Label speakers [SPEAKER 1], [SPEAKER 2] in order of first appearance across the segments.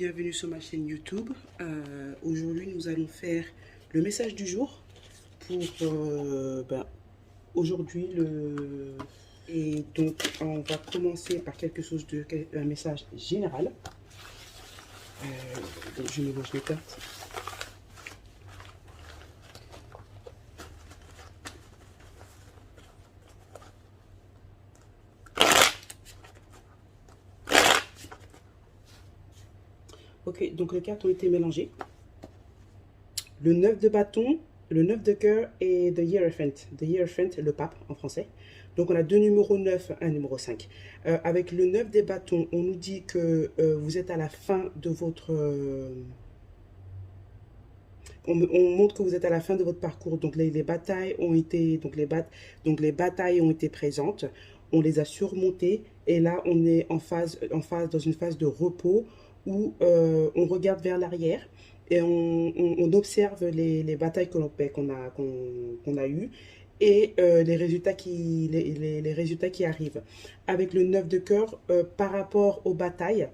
[SPEAKER 1] bienvenue sur ma chaîne YouTube. Aujourd'hui, nous allons faire le message du jour pour aujourd'hui. Et donc, on va commencer par un message général. Donc, je mélange les cartes. Ok, donc les cartes ont été mélangées. Le 9 de bâton, le 9 de cœur et The Hierophant. The Hierophant, le pape en français. Donc on a deux numéros 9, un numéro 5. Avec le 9 des bâtons, on nous dit que vous êtes à la fin de votre... on montre que vous êtes à la fin de votre parcours. Donc les batailles ont été... Donc les batailles ont été présentes. On les a surmontées. Et là, on est dans une phase de repos où on regarde vers l'arrière et on observe les batailles qu'on a eues et les résultats les résultats qui arrivent. Avec le 9 de cœur, par rapport aux batailles,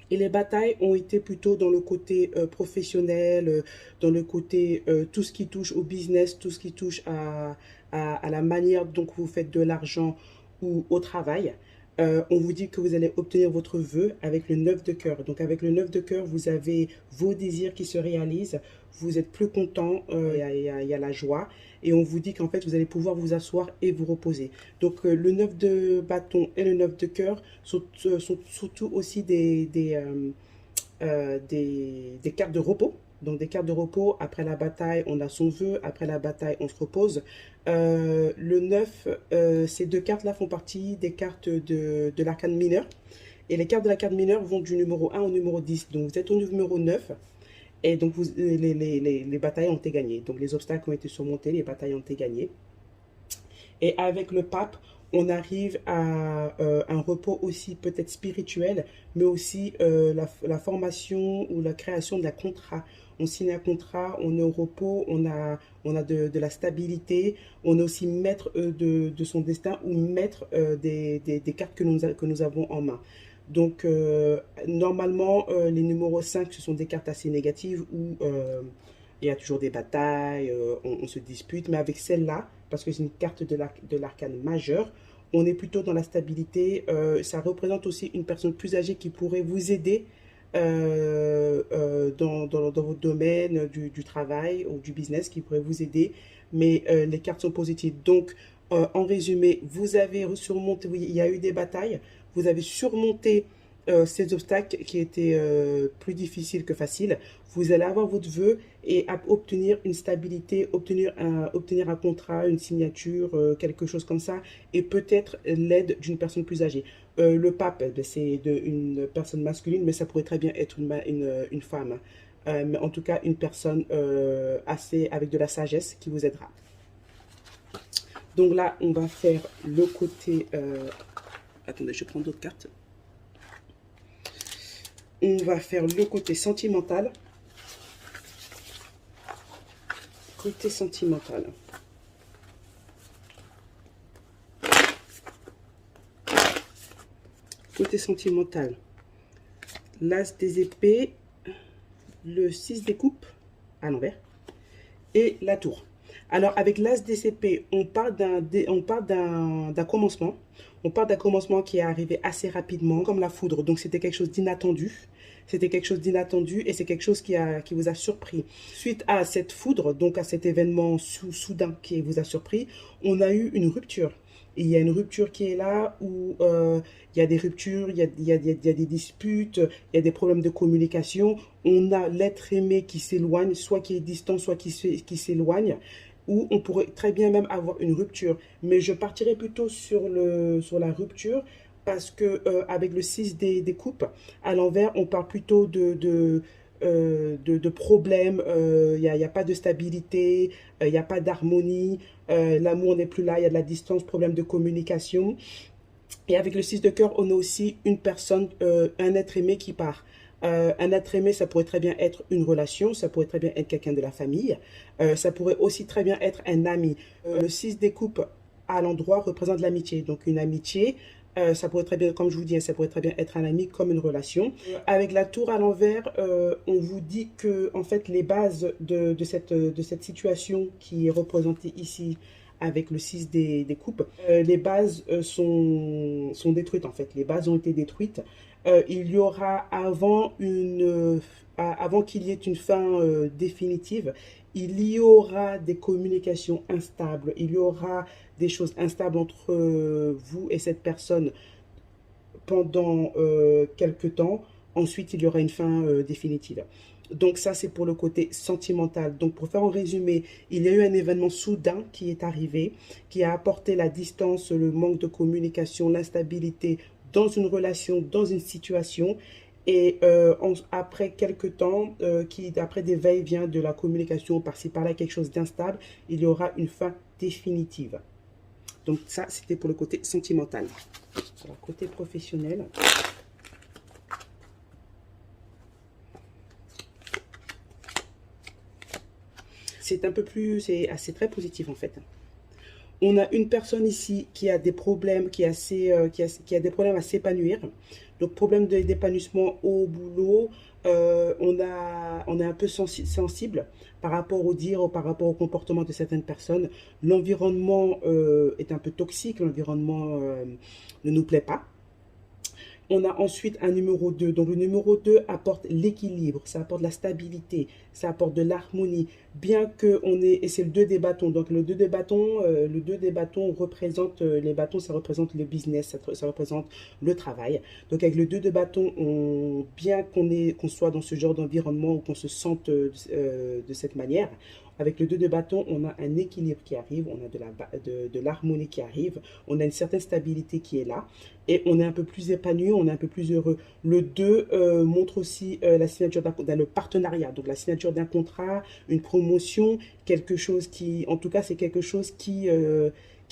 [SPEAKER 1] et les batailles ont été plutôt dans le côté professionnel, dans le côté tout ce qui touche au business, tout ce qui touche à la manière dont vous faites de l'argent ou au travail. On vous dit que vous allez obtenir votre vœu avec le 9 de cœur. Donc avec le 9 de cœur, vous avez vos désirs qui se réalisent. Vous êtes plus content, il y a la joie. Et on vous dit qu'en fait, vous allez pouvoir vous asseoir et vous reposer. Donc le 9 de bâton et le 9 de cœur sont surtout aussi des cartes de repos. Donc des cartes de repos, après la bataille, on a son vœu, après la bataille, on se repose. Le 9, ces deux cartes-là font partie des cartes de l'arcane mineur. Et les cartes de l'arcane mineur vont du numéro 1 au numéro 10. Donc vous êtes au numéro 9. Et donc les batailles ont été gagnées. Donc les obstacles ont été surmontés, les batailles ont été gagnées. Et avec le pape, on arrive à un repos aussi peut-être spirituel, mais aussi la formation ou la création d'un contrat. On signe un contrat, on est au repos, on a de la stabilité, on est aussi maître de son destin ou maître des cartes que nous avons en main. Donc, normalement, les numéros 5, ce sont des cartes assez négatives où il y a toujours des batailles, on se dispute. Mais avec celle-là, parce que c'est une carte de l'arcane majeur, on est plutôt dans la stabilité. Ça représente aussi une personne plus âgée qui pourrait vous aider dans votre domaine du travail ou du business, qui pourrait vous aider. Mais les cartes sont positives. Donc, en résumé, vous avez surmonté, oui, il y a eu des batailles, vous avez surmonté ces obstacles qui étaient plus difficiles que faciles. Vous allez avoir votre vœu et obtenir une stabilité, obtenir un contrat, une signature, quelque chose comme ça, et peut-être l'aide d'une personne plus âgée. Le pape, c'est une personne masculine, mais ça pourrait très bien être une femme. Mais en tout cas, une personne avec de la sagesse qui vous aidera. Donc là, on va faire le côté... attendez, je prends d'autres cartes. On va faire le côté sentimental. Côté sentimental. Côté sentimental. L'as des épées, le 6 des coupes à l'envers et la tour. Alors, avec l'as des épées, on part d'un commencement. On part d'un commencement qui est arrivé assez rapidement, comme la foudre. Donc, c'était quelque chose d'inattendu. C'était quelque chose d'inattendu et c'est quelque chose qui vous a surpris. Suite à cette foudre, donc à cet événement soudain qui vous a surpris, on a eu une rupture. Et il y a une rupture qui est là où il y a des ruptures, il y a des disputes, il y a des problèmes de communication. On a l'être aimé qui s'éloigne, soit qui est distant, soit qui s'éloigne, ou on pourrait très bien même avoir une rupture. Mais je partirais plutôt sur la rupture parce que avec le 6 des coupes, à l'envers, on parle plutôt de problèmes, il n'y a pas de stabilité, il n'y a pas d'harmonie, l'amour n'est plus là, il y a de la distance, problème de communication. Et avec le 6 de cœur, on a aussi une personne, un être aimé qui part. Un être aimé, ça pourrait très bien être une relation, ça pourrait très bien être quelqu'un de la famille, ça pourrait aussi très bien être un ami. Le 6 des coupes à l'endroit représente l'amitié, donc une amitié Ça pourrait très bien, comme je vous dis, ça pourrait très bien être un ami comme une relation. Avec la tour à l'envers, on vous dit que en fait les bases de cette situation qui est représentée ici avec le 6 des coupes, les bases sont détruites en fait. Les bases ont été détruites. Il y aura avant qu'il y ait une fin définitive, il y aura des communications instables, il y aura des choses instables entre vous et cette personne pendant quelques temps. Ensuite, il y aura une fin définitive. Donc ça, c'est pour le côté sentimental. Donc pour faire un résumé, il y a eu un événement soudain qui est arrivé, qui a apporté la distance, le manque de communication, l'instabilité dans une relation, dans une situation. Et après quelques temps, après des va-et-vient de la communication, par-ci par-là, quelque chose d'instable, il y aura une fin définitive. Donc ça, c'était pour le côté sentimental. Sur le côté professionnel, c'est un peu plus, c'est assez très positif en fait. On a une personne ici qui a des problèmes, qui a des problèmes à s'épanouir. Donc problème d'épanouissement au boulot, on est un peu sensible par rapport au dire ou par rapport au comportement de certaines personnes. L'environnement est un peu toxique, l'environnement ne nous plaît pas. On a ensuite un numéro 2. Donc le numéro 2 apporte l'équilibre, ça apporte la stabilité, ça apporte de l'harmonie. Bien que on ait, et c'est le 2 des bâtons. Donc le 2 des bâtons, représente, les bâtons, ça représente le business, ça représente le travail. Donc avec le 2 de bâton, bien qu'on soit dans ce genre d'environnement ou qu'on se sente de cette manière, avec le 2 de bâton, on a un équilibre qui arrive, on a de l'harmonie qui arrive, on a une certaine stabilité qui est là, et on est un peu plus épanoui, on est un peu plus heureux. Le 2 montre aussi la signature le partenariat, donc la signature d'un contrat, une promotion, quelque chose qui, en tout cas, c'est quelque chose qui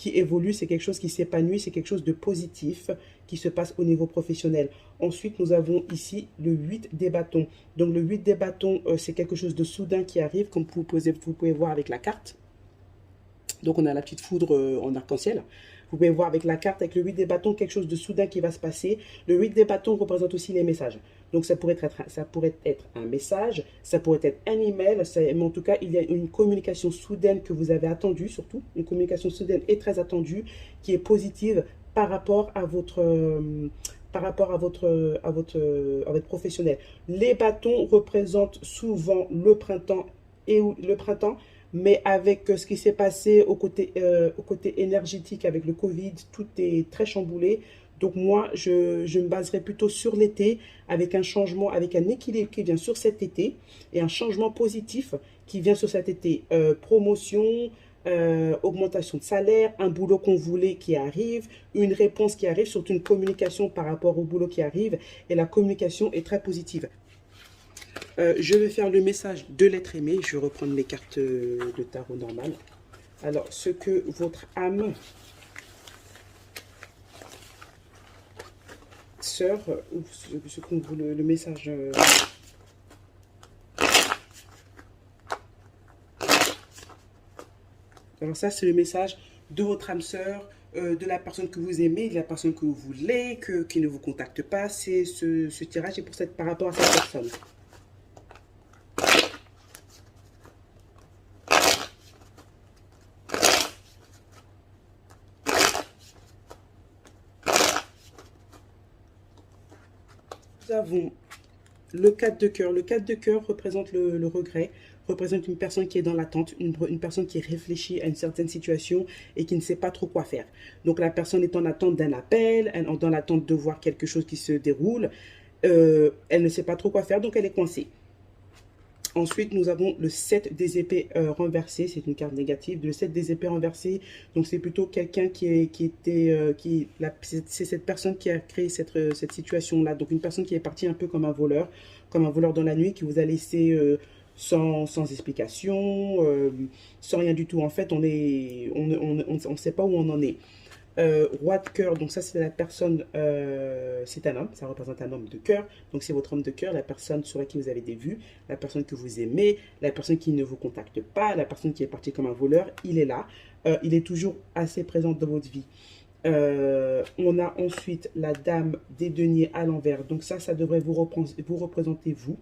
[SPEAKER 1] évolue, c'est quelque chose qui s'épanouit, c'est quelque chose de positif qui se passe au niveau professionnel. Ensuite, nous avons ici le 8 des bâtons. Donc le 8 des bâtons, c'est quelque chose de soudain qui arrive, comme vous pouvez voir avec la carte. Donc on a la petite foudre en arc-en-ciel. Vous pouvez voir avec la carte, avec le 8 des bâtons, quelque chose de soudain qui va se passer. Le 8 des bâtons représente aussi les messages. Donc ça pourrait être un message, ça pourrait être un email, mais en tout cas, il y a une communication soudaine que vous avez attendue, surtout. Une communication soudaine et très attendue, qui est positive par rapport à votre professionnel. Les bâtons représentent souvent le printemps mais avec ce qui s'est passé au côté énergétique avec le Covid, tout est très chamboulé. Donc moi, je me baserai plutôt sur l'été, avec un changement, avec un équilibre qui vient sur cet été, et un changement positif qui vient sur cet été. Promotion, augmentation de salaire, un boulot qu'on voulait qui arrive, une réponse qui arrive, surtout une communication par rapport au boulot qui arrive, et la communication est très positive. Je vais faire le message de l'être aimé. Je vais reprendre mes cartes de tarot normales. Alors, ce que votre âme, sœur, ou ce qu'on vous le message... Alors ça, c'est le message de votre âme sœur, de la personne que vous aimez, de la personne que vous voulez, qui ne vous contacte pas. C'est ce tirage est par rapport à cette personne. Nous avons le 4 de cœur. Le 4 de cœur représente le regret, représente une personne qui est dans l'attente, une personne qui réfléchit à une certaine situation et qui ne sait pas trop quoi faire. Donc la personne est en attente d'un appel, dans l'attente de voir quelque chose qui se déroule. Elle ne sait pas trop quoi faire, donc elle est coincée. Ensuite, nous avons le 7 des épées renversées. C'est une carte négative. Le 7 des épées renversées, donc c'est plutôt quelqu'un c'est cette personne qui a créé cette situation-là. Donc une personne qui est partie un peu comme un voleur dans la nuit, qui vous a laissé sans explication, sans rien du tout. En fait, on ne sait pas où on en est. Roi de cœur, donc ça c'est la personne, c'est un homme, ça représente un homme de cœur, donc c'est votre homme de cœur, la personne sur laquelle vous avez des vues, la personne que vous aimez, la personne qui ne vous contacte pas, la personne qui est partie comme un voleur, il est là, il est toujours assez présent dans votre vie. On a ensuite la dame des deniers à l'envers. Donc ça devrait vous représenter vous.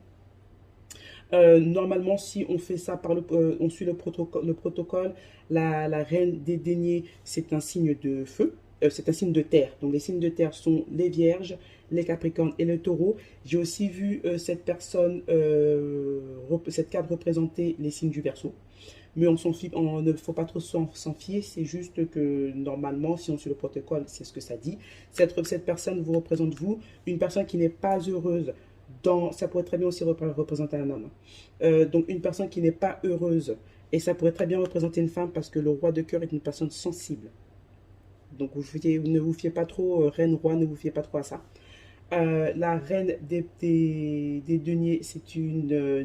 [SPEAKER 1] Normalement, si on fait ça on suit le protocole, la reine des deniers, c'est un signe de feu, c'est un signe de terre. Donc les signes de terre sont les vierges, les capricornes et le taureau. J'ai aussi vu cette carte représenter les signes du Verseau. Mais on ne faut pas trop s'en fier, c'est juste que normalement, si on suit le protocole, c'est ce que ça dit. Cette personne vous représente vous, une personne qui n'est pas heureuse. Ça pourrait très bien aussi représenter un homme. Donc une personne qui n'est pas heureuse, et ça pourrait très bien représenter une femme parce que le roi de cœur est une personne sensible. Donc ne vous fiez pas trop, reine, roi, ne vous fiez pas trop à ça. La reine des deniers,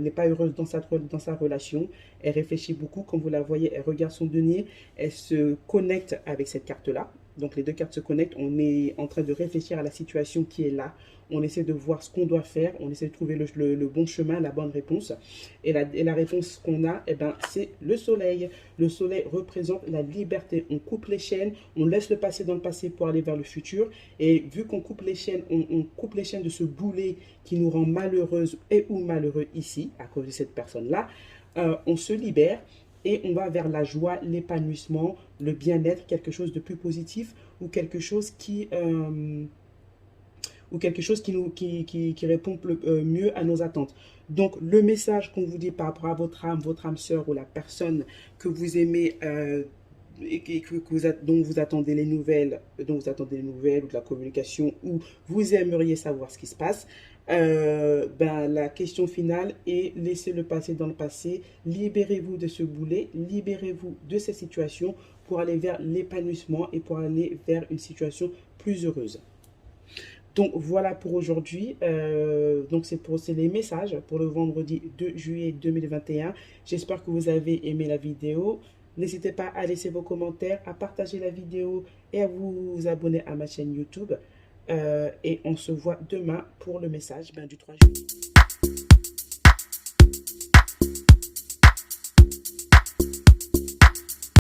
[SPEAKER 1] n'est pas heureuse dans sa relation. Elle réfléchit beaucoup, comme vous la voyez, elle regarde son denier, elle se connecte avec cette carte-là. Donc les deux cartes se connectent, on est en train de réfléchir à la situation qui est là. On essaie de voir ce qu'on doit faire, on essaie de trouver le bon chemin, la bonne réponse. Et la réponse qu'on a, eh ben, c'est le soleil. Le soleil représente la liberté. On coupe les chaînes, on laisse le passé dans le passé pour aller vers le futur. Et vu qu'on coupe les chaînes, on coupe les chaînes de ce boulet qui nous rend malheureuse et ou malheureux ici, à cause de cette personne-là, on se libère. Et on va vers la joie, l'épanouissement, le bien-être, quelque chose de plus positif ou quelque chose qui répond mieux à nos attentes. Donc, le message qu'on vous dit par rapport à votre âme sœur ou la personne que vous aimez et dont vous attendez les nouvelles, ou de la communication, ou vous aimeriez savoir ce qui se passe, la question finale est laissez le passé dans le passé, libérez-vous de ce boulet, libérez-vous de cette situation pour aller vers l'épanouissement et pour aller vers une situation plus heureuse. Donc voilà pour aujourd'hui. Donc c'est les messages pour le vendredi 2 juillet 2021. J'espère que vous avez aimé la vidéo. N'hésitez pas à laisser vos commentaires, à partager la vidéo et à vous abonner à ma chaîne YouTube. Et on se voit demain pour le message du 3 juillet.